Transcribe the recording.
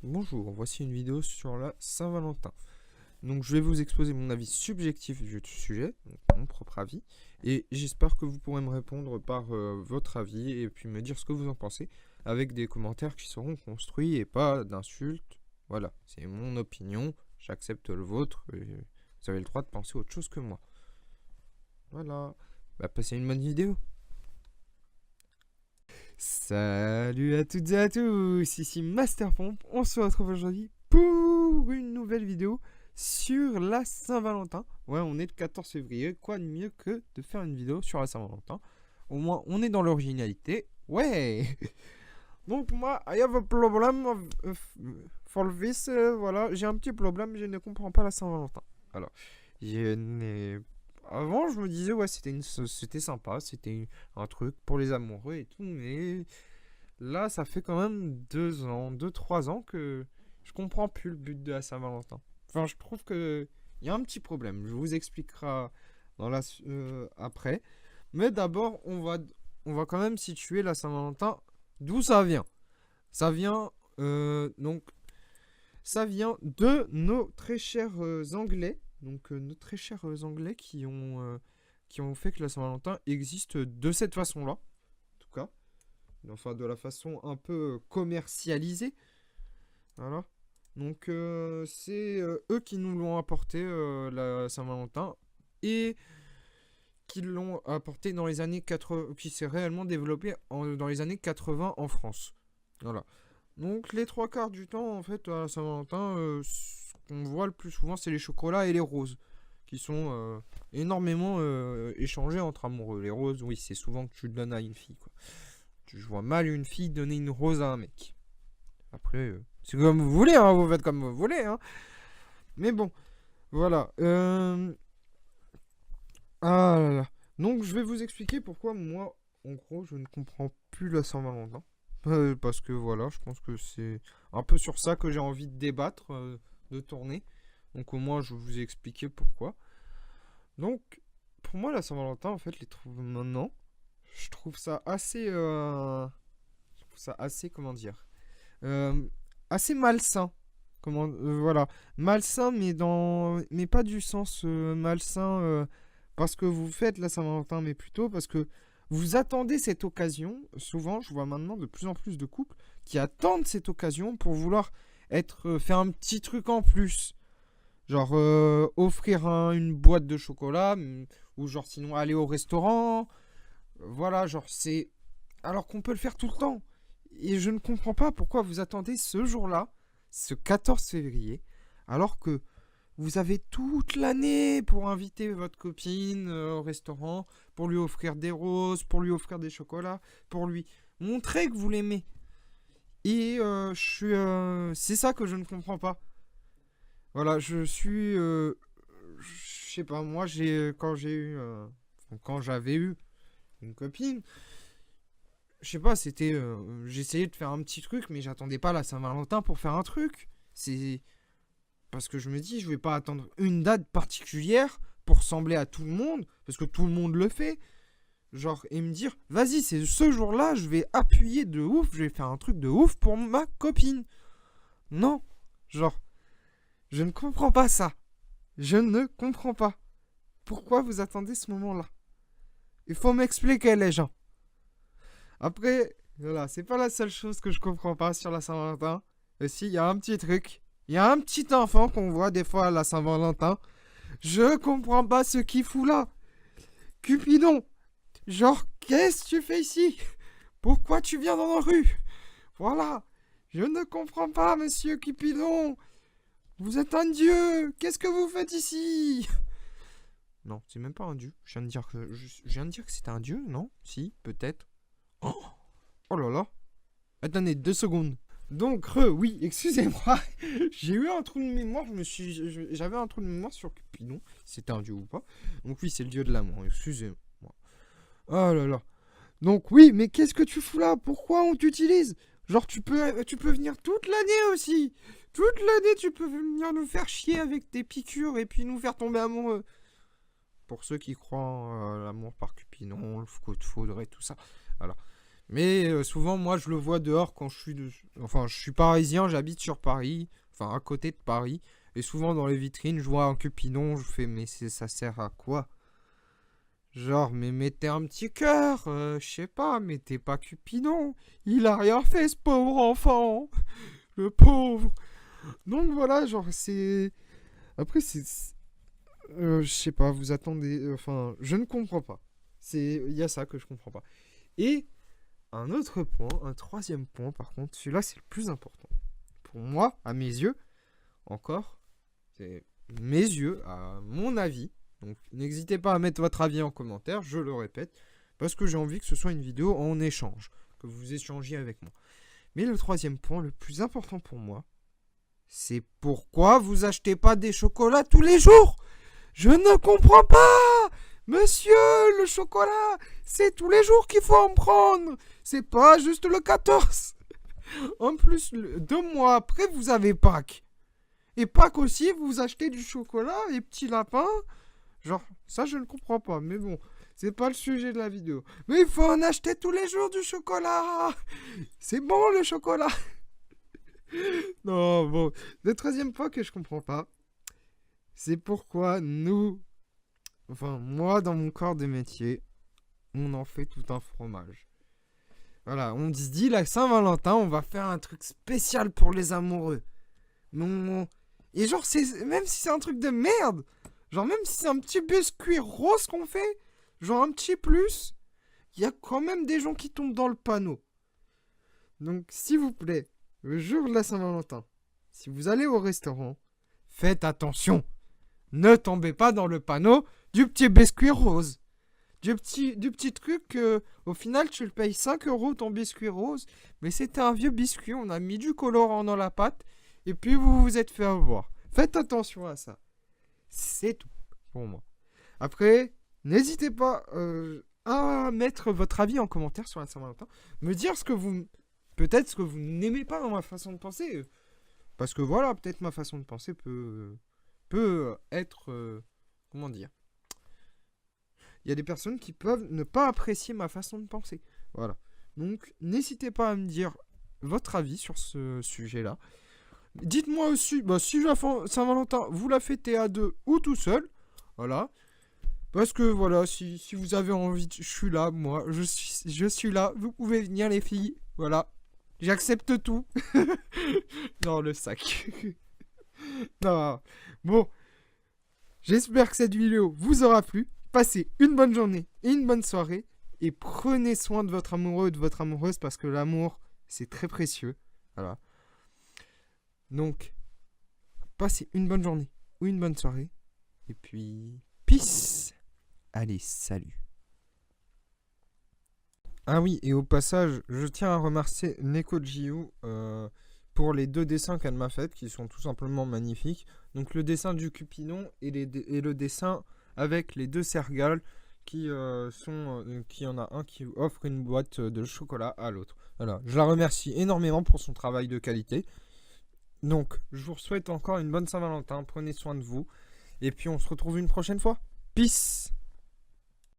Bonjour, voici une vidéo sur la Saint-Valentin. Donc je vais vous exposer mon avis subjectif du sujet, donc mon propre avis, et j'espère que vous pourrez me répondre par votre avis et puis me dire ce que vous en pensez avec des commentaires qui seront construits et pas d'insultes. Voilà, c'est mon opinion, j'accepte le vôtre, et vous avez le droit de penser autre chose que moi. Voilà, bah passez une bonne vidéo. Salut à toutes et à tous, ici Master Pomp, on se retrouve aujourd'hui pour une nouvelle vidéo sur la Saint-Valentin. Ouais, on est le 14 février, quoi de mieux que de faire une vidéo sur la Saint-Valentin. Au moins, on est dans l'originalité. Ouais. Donc moi, I have a problem for this, voilà, j'ai un petit problème, je ne comprends pas la Saint-Valentin. Alors, je n'ai... Avant, je me disais, ouais, c'était sympa, c'était un truc pour les amoureux et tout, mais là, ça fait quand même 3 ans que je comprends plus le but de la Saint-Valentin. Enfin, je trouve que il y a un petit problème. Je vous expliquerai après. Mais d'abord, on va quand même situer la Saint-Valentin. D'où ça vient? Ça vient donc ça vient de nos très chers Anglais. Donc nos très chers Anglais qui ont fait que la Saint-Valentin existe de cette façon-là. En tout cas. Enfin, de la façon un peu commercialisée. Voilà. Donc c'est eux qui nous l'ont apporté, la Saint-Valentin. Et qui l'ont apporté dans les années 80, qui s'est réellement développé dans les années 80 en France. Voilà. Donc les trois quarts du temps, en fait, à la Saint-Valentin, ce qu'on voit le plus souvent, c'est les chocolats et les roses, qui sont énormément échangés entre amoureux. Les roses, oui, c'est souvent que tu le donnes à une fille, quoi. Je vois mal une fille donner une rose à un mec. Après, c'est comme vous voulez, hein, vous faites comme vous voulez, hein. Mais bon, voilà. Ah là là. Donc je vais vous expliquer pourquoi moi, en gros, je ne comprends plus la Saint-Valentin. Parce que voilà, je pense que c'est un peu sur ça que j'ai envie de débattre, de tourner. Donc au moins, je vais vous expliquer pourquoi. Donc, pour moi, la Saint-Valentin, en fait, les trouve maintenant, je trouve ça assez... je trouve ça assez, comment dire, euh, assez malsain. Voilà, malsain, mais pas du sens malsain parce que vous faites la Saint-Valentin, mais plutôt parce que vous attendez cette occasion. Souvent, je vois maintenant de plus en plus de couples qui attendent cette occasion pour vouloir faire un petit truc en plus. Genre offrir une boîte de chocolat, ou genre sinon aller au restaurant. Voilà, genre c'est... Alors qu'on peut le faire tout le temps. Et je ne comprends pas pourquoi vous attendez ce jour-là, ce 14 février, alors que vous avez toute l'année pour inviter votre copine au restaurant, pour lui offrir des roses, pour lui offrir des chocolats, pour lui montrer que vous l'aimez. Et c'est ça que je ne comprends pas. Voilà, je sais pas, moi, quand j'avais eu une copine, je sais pas, j'essayais de faire un petit truc, mais j'attendais pas la Saint-Valentin pour faire un truc. C'est parce que je me dis, je vais pas attendre une date particulière pour ressembler à tout le monde, parce que tout le monde le fait. Genre, et me dire, vas-y, c'est ce jour-là, je vais appuyer de ouf, je vais faire un truc de ouf pour ma copine. Non, genre, je ne comprends pas ça. Je ne comprends pas. Pourquoi vous attendez ce moment-là? Il faut m'expliquer, les gens. Après, voilà, c'est pas la seule chose que je comprends pas sur la Saint-Valentin. Et si, il y a un petit truc. Il y a un petit enfant qu'on voit des fois à la Saint-Valentin. Je comprends pas ce qu'il fout là. Cupidon. Genre, qu'est-ce que tu fais ici? Pourquoi tu viens dans la rue? Voilà. Je ne comprends pas, monsieur Cupidon. Vous êtes un dieu. Qu'est-ce que vous faites ici? Non, c'est même pas un dieu. Je viens de dire que c'était un dieu, non? Si, peut-être. Oh, oh là là. Attendez, 2 secondes. Donc, oui, excusez-moi. J'ai eu un trou de mémoire. J'avais un trou de mémoire sur Cupidon. Si c'était un dieu ou pas. Donc, oui, c'est le dieu de l'amour. Excusez-moi. Oh là là. Donc, oui, mais qu'est-ce que tu fous là? Pourquoi on t'utilise? Genre, tu peux venir toute l'année aussi. Toute l'année, tu peux venir nous faire chier avec tes piqûres et puis nous faire tomber amoureux. Pour ceux qui croient l'amour par Cupidon, le coup de foudre et tout ça. Voilà. Mais souvent, moi, je le vois dehors quand je suis... Enfin, je suis parisien, j'habite sur Paris, enfin, à côté de Paris. Et souvent, dans les vitrines, je vois un Cupidon, je fais, mais ça sert à quoi? Genre, mais mettez un petit cœur, je sais pas, mettez pas Cupidon. Il a rien fait, ce pauvre enfant. Le pauvre. Donc voilà, genre, c'est... Après, je sais pas, vous attendez... Enfin, je ne comprends pas. Il y a ça que je comprends pas. Et un autre point, un troisième point, par contre, celui-là, c'est le plus important. Pour moi, à mes yeux, encore, c'est mes yeux, à mon avis. Donc, n'hésitez pas à mettre votre avis en commentaire, je le répète, parce que j'ai envie que ce soit une vidéo en échange, que vous échangiez avec moi. Mais le troisième point, le plus important pour moi, c'est pourquoi vous achetez pas des chocolats tous les jours? Je ne comprends pas! Monsieur, le chocolat, c'est tous les jours qu'il faut en prendre. C'est pas juste le 14. En plus, 2 mois après, vous avez Pâques. Et Pâques aussi, vous achetez du chocolat et petits lapins. Genre, ça, je ne comprends pas. Mais bon, c'est pas le sujet de la vidéo. Mais il faut en acheter tous les jours du chocolat. C'est bon, le chocolat. Non, bon. Le troisième point que je comprends pas, c'est pourquoi nous... Enfin, moi, dans mon corps de métier, on en fait tout un fromage. Voilà, on se dit, la Saint-Valentin, on va faire un truc spécial pour les amoureux. Non. Et genre, même si c'est un truc de merde, genre même si c'est un petit biscuit rose qu'on fait, genre un petit plus, il y a quand même des gens qui tombent dans le panneau. Donc, s'il vous plaît, le jour de la Saint-Valentin, si vous allez au restaurant, faites attention. Ne tombez pas dans le panneau du petit biscuit rose. Du petit truc, au final, tu le payes 5 € ton biscuit rose. Mais c'était un vieux biscuit, on a mis du colorant dans la pâte. Et puis vous vous êtes fait avoir. Faites attention à ça. C'est tout pour moi. Après, n'hésitez pas à mettre votre avis en commentaire sur la Saint-Valentin. Me dire peut-être ce que vous n'aimez pas dans ma façon de penser. Parce que voilà, peut-être ma façon de penser peut être... comment dire? Il y a des personnes qui peuvent ne pas apprécier ma façon de penser. Voilà. Donc, n'hésitez pas à me dire votre avis sur ce sujet-là. Dites-moi aussi, si la Saint-Valentin, vous la fêtez à 2 ou tout seul. Voilà. Parce que voilà, si vous avez envie, je suis là, moi. Je suis là. Vous pouvez venir, les filles. Voilà. J'accepte tout. Non, le sac. Non. Bon. J'espère que cette vidéo vous aura plu. Passez une bonne journée et une bonne soirée. Et prenez soin de votre amoureux et de votre amoureuse parce que l'amour, c'est très précieux. Voilà. Donc, passez une bonne journée ou une bonne soirée. Et puis, peace. Allez, salut. Ah oui, et au passage, je tiens à remercier Neko Jiu pour les 2 dessins qu'elle m'a fait, qui sont tout simplement magnifiques. Donc le dessin du Cupidon et le dessin avec les 2 Sergals qui y en a un qui offre une boîte de chocolat à l'autre. Voilà, je la remercie énormément pour son travail de qualité. Donc, je vous souhaite encore une bonne Saint-Valentin, prenez soin de vous, et puis on se retrouve une prochaine fois. Peace!